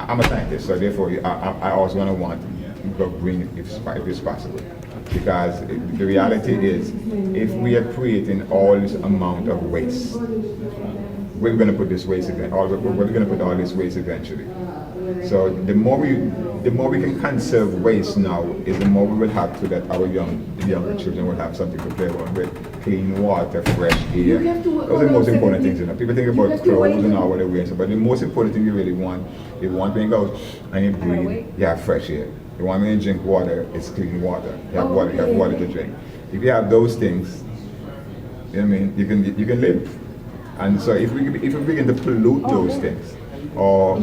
I'm a scientist, so therefore I also going to want to go green if it's possible. Because the reality is, if we are creating all this amount of waste, we're going to put this waste again. We're going to put all this waste eventually. So the more we can conserve waste now, is the more we will have so that our younger children will have something to play around with: clean water, fresh air. Those are the most important things. People think about clothes and all what they're wearing, but the most important thing you really want, you want when you go out and you breathe, you have fresh air. You want when you drink water, it's clean water. You have water, you have water to drink. If you have those things, you know what I mean, you can live. And so if we begin to pollute those things, or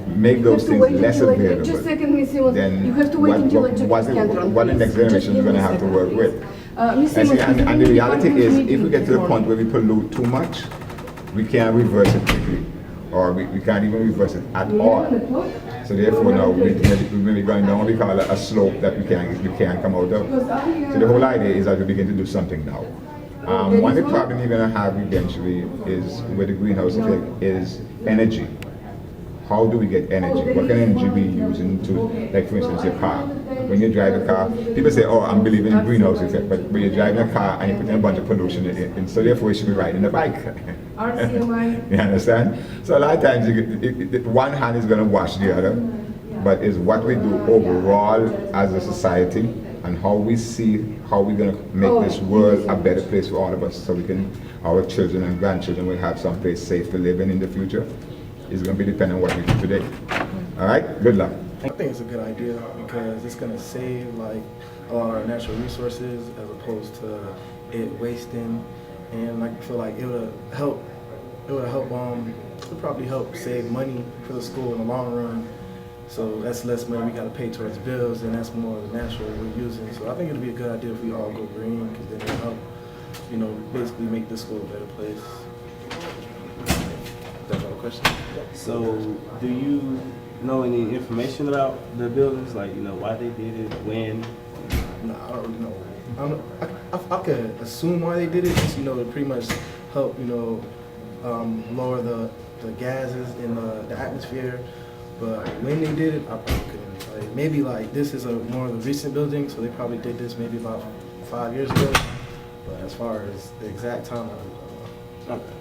make those things less available, then what the next generation is going to have to work with. And the reality is, if we get to the point where we pollute too much, we can't reverse it quickly, or we can't even reverse it at all. So therefore now we may be going down what we call a slope that we can't come out of. So the whole idea is that we begin to do something now. One of the problems you're going to have eventually is with the greenhouse effect is energy. How do we get energy? What kind of energy we using to, like for instance, your car? When you drive a car, people say, oh, I'm believing in the greenhouse effect, but when you're driving a car and you're putting a bunch of pollution in it, and so therefore you should be riding a bike. You understand? So a lot of times one hand is going to wash the other, but it's what we do overall as a society and how we see how we're going to make this world a better place for all of us, so our children and grandchildren will have some place safe to live in the future. Is going to be dependent on what we do today. All right, good luck. I think it's a good idea because it's going to save like a lot of our natural resources as opposed to it wasting, and I feel like it would help. It would probably help save money for the school in the long run. So that's less money we got to pay towards bills, and that's more of the natural we're using. So I think it'd be a good idea if we all go green, because then it'll help, basically make the school a better place. That's all the question. So, do you know any information about the buildings? Like, why they did it, when? No, I don't really know. I could assume why they did it, just, to pretty much help, lower the gases in the atmosphere. But when they did it, I probably couldn't tell you. Maybe like this is a more of a recent building, so they probably did this maybe about 5 years ago. But as far as the exact time, I don't know. Okay.